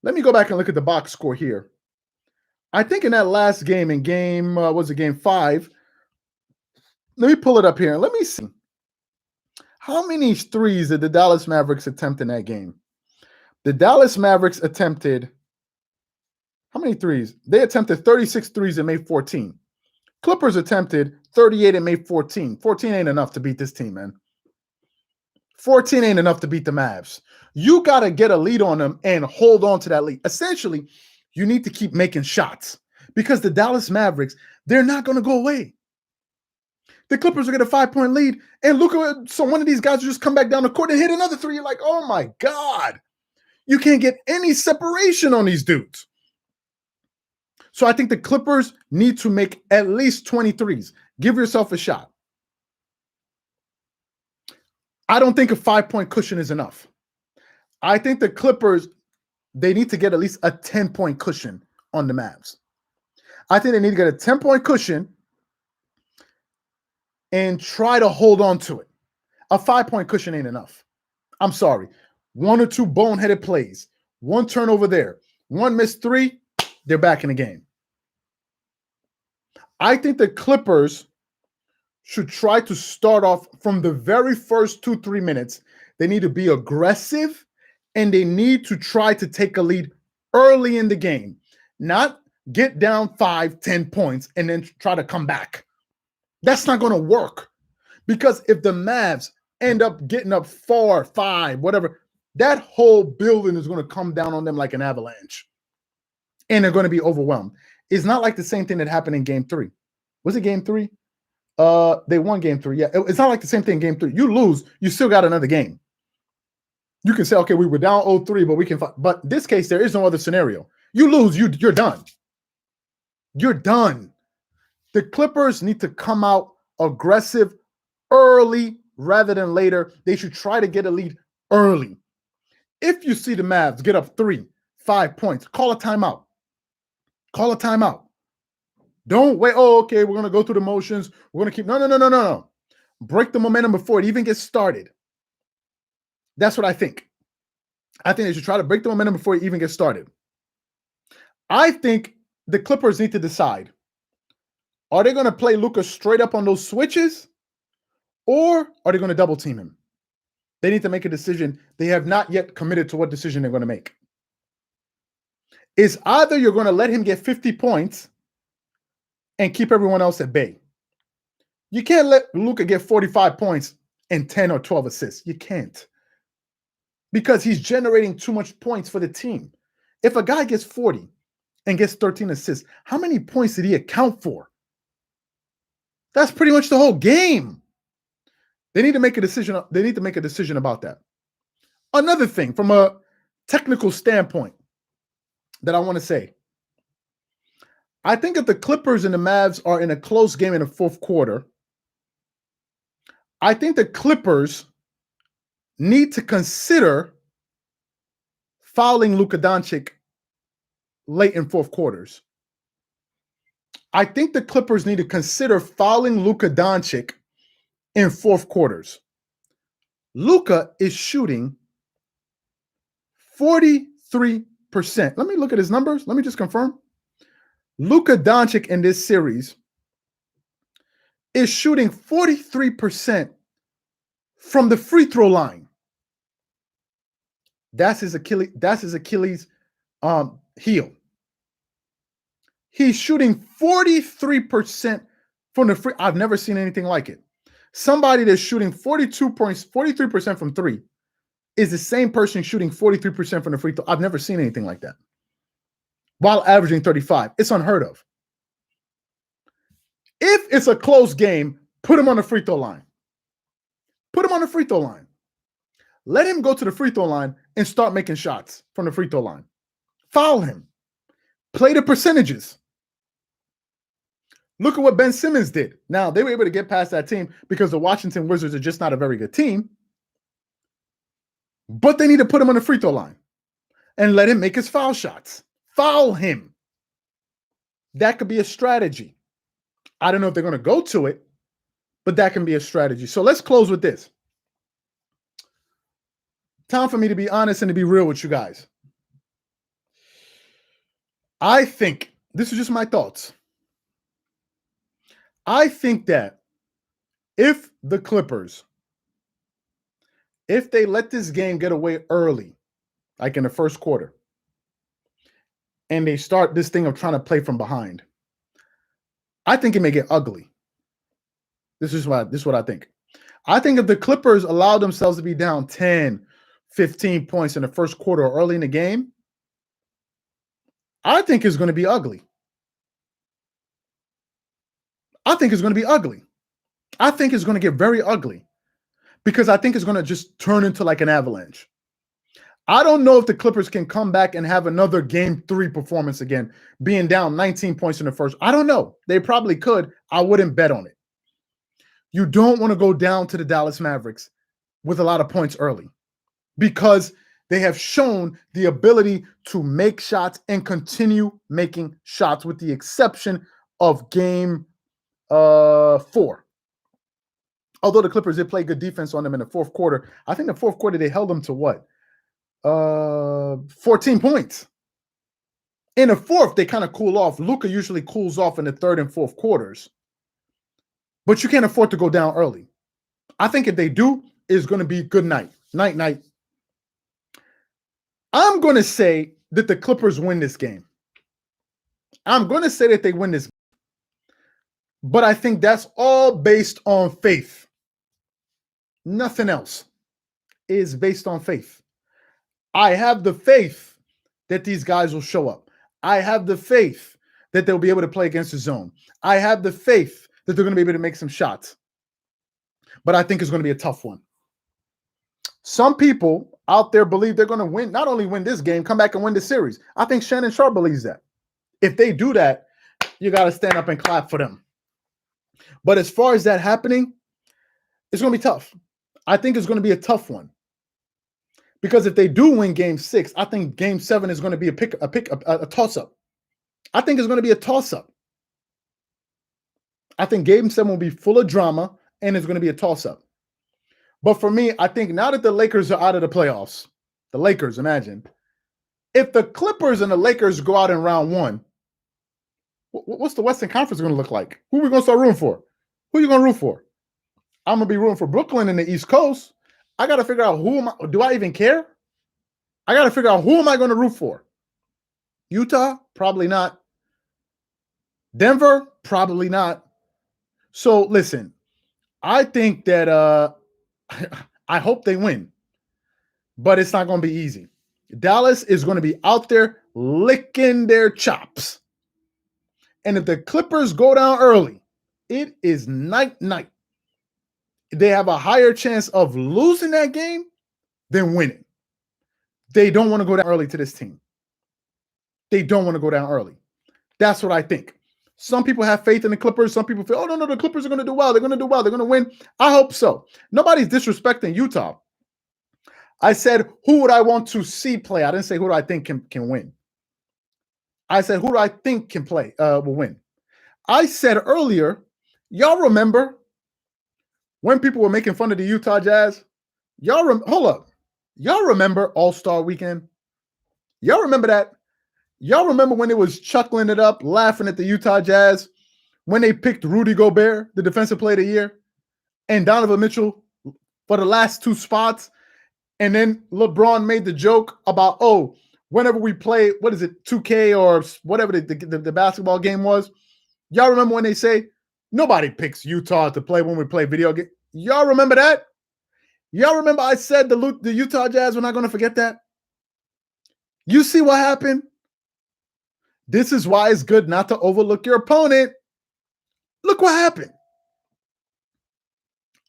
let me go back and look at the box score here. I think in that last game, in game 5? Let me pull it up here and let me see. How many threes did the Dallas Mavericks attempt in that game? The Dallas Mavericks attempted, how many threes? They attempted 36 threes and made 14. Clippers attempted 38 and made 14. 14 ain't enough to beat this team, man. 14 ain't enough to beat the Mavs. You got to get a lead on them and hold on to that lead. Essentially, you need to keep making shots, because the Dallas Mavericks, they're not going to go away. The Clippers will get a 5-point lead, and so one of these guys will just come back down the court and hit another three. You're like, oh my God. You can't get any separation on these dudes. So I think the Clippers need to make at least 23s. Give yourself a shot. I don't think a 5-point cushion is enough. I think the Clippers, they need to get at least a 10-point cushion on the Mavs. I think they need to get a 10-point cushion and try to hold on to it. A 5-point cushion ain't enough. I'm sorry. 1 or 2 boneheaded plays, 1 turnover there, 1 missed three, they're back in the game. I think the Clippers should try to start off from the very first 2-3 minutes. They need to be aggressive, and they need to try to take a lead early in the game, not get down 5-10 points and then try to come back. That's not going to work, because if the Mavs end up getting up 4, 5, whatever, that whole building is going to come down on them like an avalanche, and they're going to be overwhelmed. It's not like the same thing that happened in game 3. Was it game 3? They won game 3. Yeah, it's not like the same thing in game 3. You lose, you still got another game. You can say, okay, we were down 0-3, but we can fight. But in this case, there is no other scenario. You lose, you're done. You're done. The Clippers need to come out aggressive early rather than later. They should try to get a lead early. If you see the Mavs get up 3, 5 points, call a timeout. Call a timeout. Don't wait. Oh, okay, we're going to go through the motions. We're going to keep. No. Break the momentum before it even gets started. That's what I think. I think they should try to break the momentum before it even gets started. I think the Clippers need to decide, are they going to play Luka straight up on those switches, or are they going to double team him? They need to make a decision. They have not yet committed to what decision they're going to make. It's either you're going to let him get 50 points and keep everyone else at bay. You can't let Luka get 45 points and 10 or 12 assists. You can't. Because he's generating too much points for the team. If a guy gets 40 and gets 13 assists, how many points did he account for? That's pretty much the whole game. They need to make a decision. They need to make a decision about that. Another thing, from a technical standpoint, that I want to say, I think if the Clippers and the Mavs are in a close game in the fourth quarter, I think the Clippers need to consider fouling Luka Doncic late in fourth quarters. I think the Clippers need to consider fouling Luka Doncic in fourth quarters. Luka is shooting 43%. Let me look at his numbers. Let me just confirm. Luka Doncic in this series is shooting 43% from the free throw line. That's his Achilles heel. He's shooting 43% from the free. I've never seen anything like it. Somebody that's shooting 43% from three is the same person shooting 43% from the free throw. I've never seen anything like that. While averaging 35. It's unheard of. If it's a close game, put him on the free throw line. Put him on the free throw line. Let him go to the free throw line and start making shots from the free throw line. Foul him. Play the percentages. Look at what Ben Simmons did. Now, they were able to get past that team because the Washington Wizards are just not a very good team. But they need to put him on the free throw line and let him make his foul shots. Foul him. That could be a strategy. I don't know if they're going to go to it, but that can be a strategy. So let's close with this. Time for me to be honest and to be real with you guys. I think, this is just my thoughts. I think that if the Clippers, if they let this game get away early, like in the first quarter, and they start this thing of trying to play from behind, I think it may get ugly. This is what I think. I think if the Clippers allow themselves to be down 10, 15 points in the first quarter or early in the game, I think it's going to be ugly. I think it's going to be ugly. I think it's going to get very ugly because I think it's going to just turn into like an avalanche. I don't know if the Clippers can come back and have another game 3 performance again, being down 19 points in the first. I don't know. They probably could. I wouldn't bet on it. You don't want to go down to the Dallas Mavericks with a lot of points early because they have shown the ability to make shots and continue making shots with the exception of game 4. Although the Clippers did play good defense on them in the fourth quarter, I think the fourth quarter they held them to what? 14 points. In the fourth, they kind of cool off. Luka usually cools off in the third and fourth quarters. But you can't afford to go down early. I think if they do, it's going to be good night. Night. I'm going to say that the Clippers win this game. I'm going to say that they win this game. But I think that's all based on faith. Nothing else is based on faith. I have the faith that these guys will show up. I have the faith that they'll be able to play against the zone. I have the faith that they're going to be able to make some shots. But I think it's going to be a tough one. Some people out there believe they're going to win, not only win this game, come back and win the series. I think Shannon Sharp believes that. If they do that, you got to stand up and clap for them. But as far as that happening, it's going to be tough. I think it's going to be a tough one. Because if they do win game 6, I think game 7 is going to be a toss-up. I think it's going to be a toss-up. I think game 7 will be full of drama and it's going to be a toss-up. But for me, I think now that the Lakers are out of the playoffs, the Lakers, imagine, if the Clippers and the Lakers go out in round 1, what's the Western Conference going to look like? Who are we going to start rooting for? Who are you going to root for? I'm going to be rooting for Brooklyn in the East Coast. I got to figure out do I even care? I got to figure out who am I going to root for? Utah? Probably not. Denver? Probably not. So listen, I think that I hope they win, but it's not going to be easy. Dallas is going to be out there licking their chops. And if the Clippers go down early, it is night-night. They have a higher chance of losing that game than winning. They don't want to go down early to this team. They don't want to go down early. That's what I think. Some people have faith in the Clippers. Some people feel, oh, no, the Clippers are going to do well. They're going to do well. They're going to win. I hope so. Nobody's disrespecting Utah. I said, who would I want to see play? I didn't say who do I think can win. I said, who do I think can play, will win? I said earlier, y'all remember when people were making fun of the Utah Jazz? Hold up. Y'all remember All-Star Weekend? Y'all remember that? Y'all remember when it was chuckling it up, laughing at the Utah Jazz when they picked Rudy Gobert, the Defensive Player of the Year, and Donovan Mitchell for the last 2 spots? And then LeBron made the joke about, oh, whenever we play, 2K or whatever the basketball game was, y'all remember when they say, nobody picks Utah to play when we play video games? Y'all remember that? Y'all remember I said the Utah Jazz, we're not going to forget that? You see what happened? This is why it's good not to overlook your opponent. Look what happened.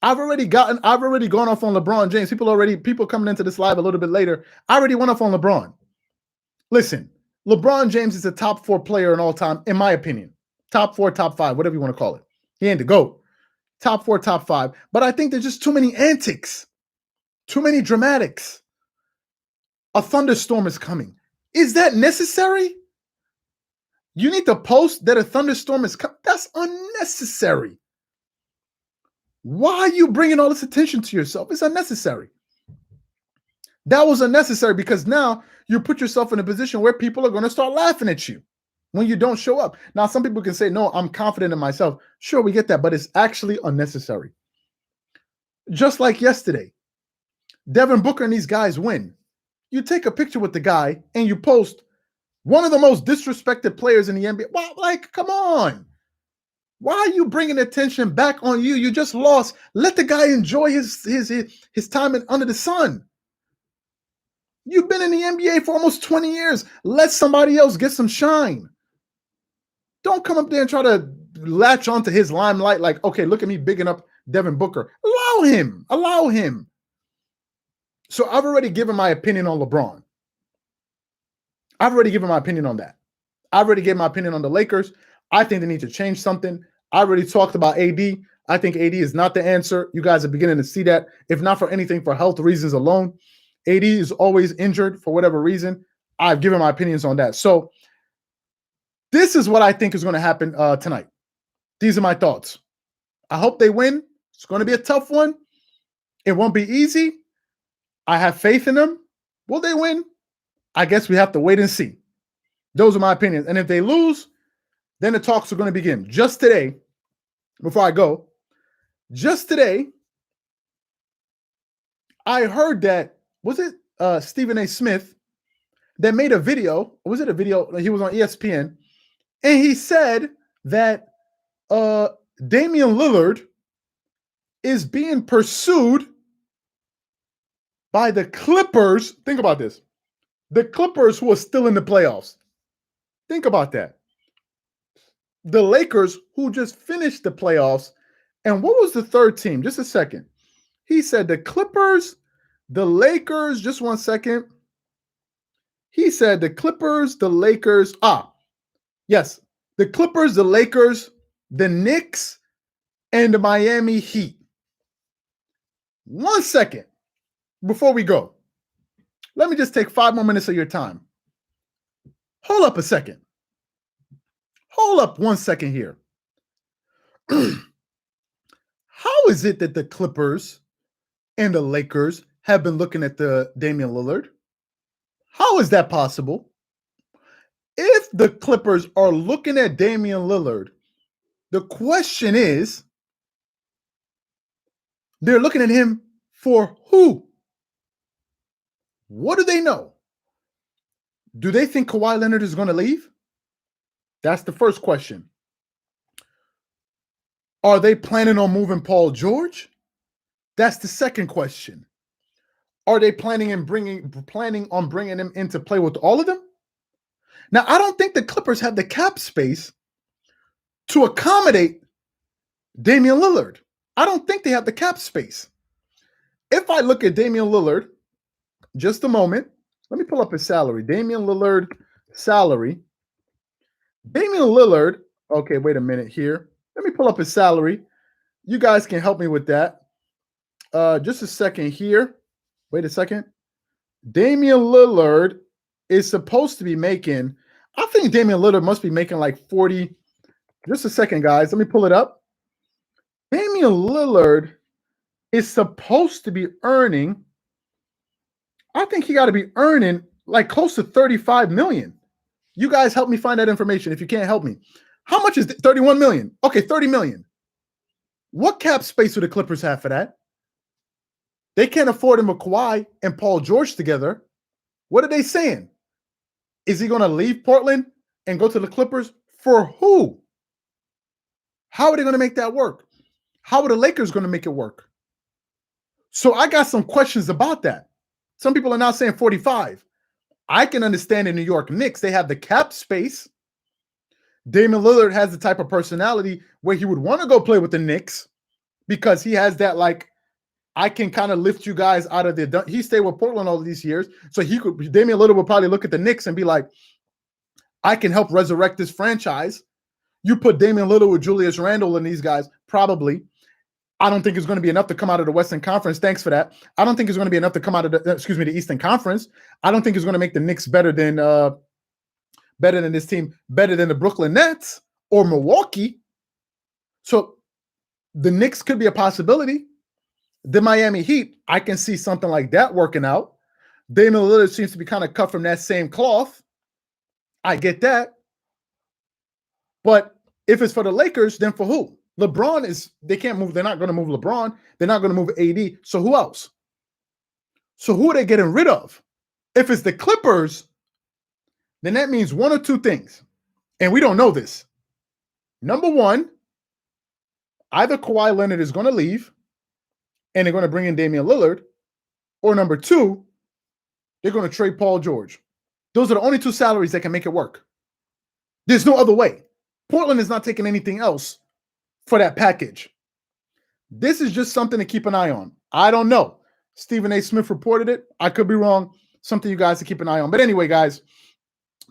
I've already gone off on LeBron James. People coming into this live a little bit later. I already went off on LeBron. Listen, LeBron James is a top 4 player in all time, in my opinion. Top 4, top 5, whatever you want to call it. He ain't the GOAT. Top 4, top 5. But I think there's just too many antics. Too many dramatics. A thunderstorm is coming. Is that necessary? You need to post that a thunderstorm is coming. That's unnecessary. Why are you bringing all this attention to yourself? It's unnecessary. That was unnecessary because now you put yourself in a position where people are going to start laughing at you when you don't show up. Now, some people can say, no, I'm confident in myself. Sure, we get that, but it's actually unnecessary. Just like yesterday, Devin Booker and these guys win. You take a picture with the guy and you post one of the most disrespected players in the NBA. Well, like, come on. Why are you bringing attention back on you? You just lost. Let the guy enjoy his time under the sun. You've been in the NBA for almost 20 years. Let somebody else get some shine. Don't come up there and try to latch onto his limelight like, okay, look at me bigging up Devin Booker. Allow him. Allow him. So I've already given my opinion on LeBron. I've already given my opinion on that. I've already given my opinion on the Lakers. I think they need to change something. I already talked about AD. I think AD is not the answer. You guys are beginning to see that. If not for anything, for health reasons alone. AD is always injured for whatever reason. I've given my opinions on that. So this is what I think is going to happen tonight. These are my thoughts. I hope they win. It's going to be a tough one. It won't be easy. I have faith in them. Will they win? I guess we have to wait and see. Those are my opinions. And if they lose, then the talks are going to begin. Just today, before I go, just today, I heard that, was it Stephen A. Smith that made a video? Was it a video? He was on ESPN. And he said that Damian Lillard is being pursued by the Clippers. Think about this. The Clippers who are still in the playoffs. Think about that. The Lakers who just finished the playoffs. And what was the third team? Just a second. He said the Clippers, the Lakers, just one second. He said the Clippers, the Lakers. Yes. The Clippers, the Lakers, the Knicks, and the Miami Heat. 1 second before we go. Let me just take 5 more minutes of your time. Hold up a second. Hold up 1 second here. How is it that the Clippers and the Lakers have been looking at the Damian Lillard? How is that possible? If the Clippers are looking at Damian Lillard, the question is, they're looking at him for who? What do they know? Do they think Kawhi Leonard is going to leave? That's the first question. Are they planning on moving Paul George? That's the second question. Are they planning on bringing him into play with all of them? Now, I don't think the Clippers have the cap space to accommodate Damian Lillard. I don't think they have the cap space. If I look at Damian Lillard, just a moment, let me pull up his salary. Damian Lillard salary. Damian Lillard, okay, wait a minute here. Let me pull up his salary. You guys can help me with that. Just a second here. Wait a second. Damian Lillard is supposed to be making, I think Damian Lillard must be making like 40. Just a second, guys. Let me pull it up. Damian Lillard is supposed to be earning, I think he got to be earning like close to 35 million. You guys help me find that information if you can't help me. How much is 31 million? Okay, 30 million. What cap space do the Clippers have for that? They can't afford him with Kawhi and Paul George together. What are they saying? Is he going to leave Portland and go to the Clippers? For who? How are they going to make that work? How are the Lakers going to make it work? So I got some questions about that. Some people are now saying 45. I can understand in New York Knicks, they have the cap space. Damian Lillard has the type of personality where he would want to go play with the Knicks because he has that, like, I can kind of lift you guys out of the. He stayed with Portland all these years, so Damian Lillard would probably look at the Knicks and be like, I can help resurrect this franchise. You put Damian Lillard with Julius Randle and these guys, probably. I don't think it's going to be enough to come out of the Western Conference. Thanks for that. I don't think it's going to be enough to come out of the Eastern Conference. I don't think it's going to make the Knicks better than this team, better than the Brooklyn Nets or Milwaukee. So the Knicks could be a possibility. The Miami Heat, I can see something like that working out. Damian Lillard seems to be kind of cut from that same cloth. I get that. But if it's for the Lakers, then for who? LeBron is, they can't move. They're not going to move LeBron. They're not going to move AD. So who else? So who are they getting rid of? If it's the Clippers, then that means one or two things. And we don't know this. Number one, either Kawhi Leonard is going to leave and they're going to bring in Damian Lillard, or number two, they're going to trade Paul George. Those are the only two salaries that can make it work. There's no other way. Portland is not taking anything else for that package. This is just something to keep an eye on. I don't know. Stephen A. Smith reported it. I could be wrong. Something you guys to keep an eye on. But anyway, guys,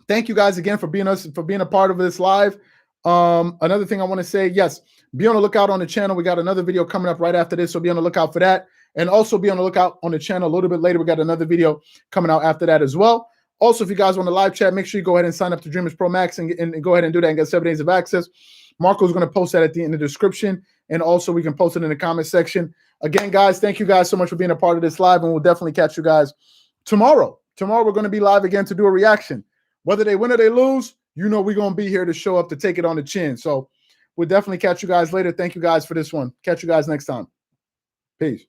thank you guys again for being a part of this live. Another thing I want to say, yes, be on the lookout on the channel. We got another video coming up right after this, so be on the lookout for that. And also be on the lookout on the channel a little bit later. We got another video coming out after that as well. Also, if you guys want to live chat, make sure you go ahead and sign up to Dreamerspro Max and go ahead and do that and get 7 days of access. Marco's going to post that at the end of the description, and also we can post it in the comment section. Again, guys, thank you guys so much for being a part of this live, and we'll definitely catch you guys tomorrow. Tomorrow we're going to be live again to do a reaction. Whether they win or they lose, you know we're going to be here to show up to take it on the chin. So we'll definitely catch you guys later. Thank you guys for this one. Catch you guys next time. Peace.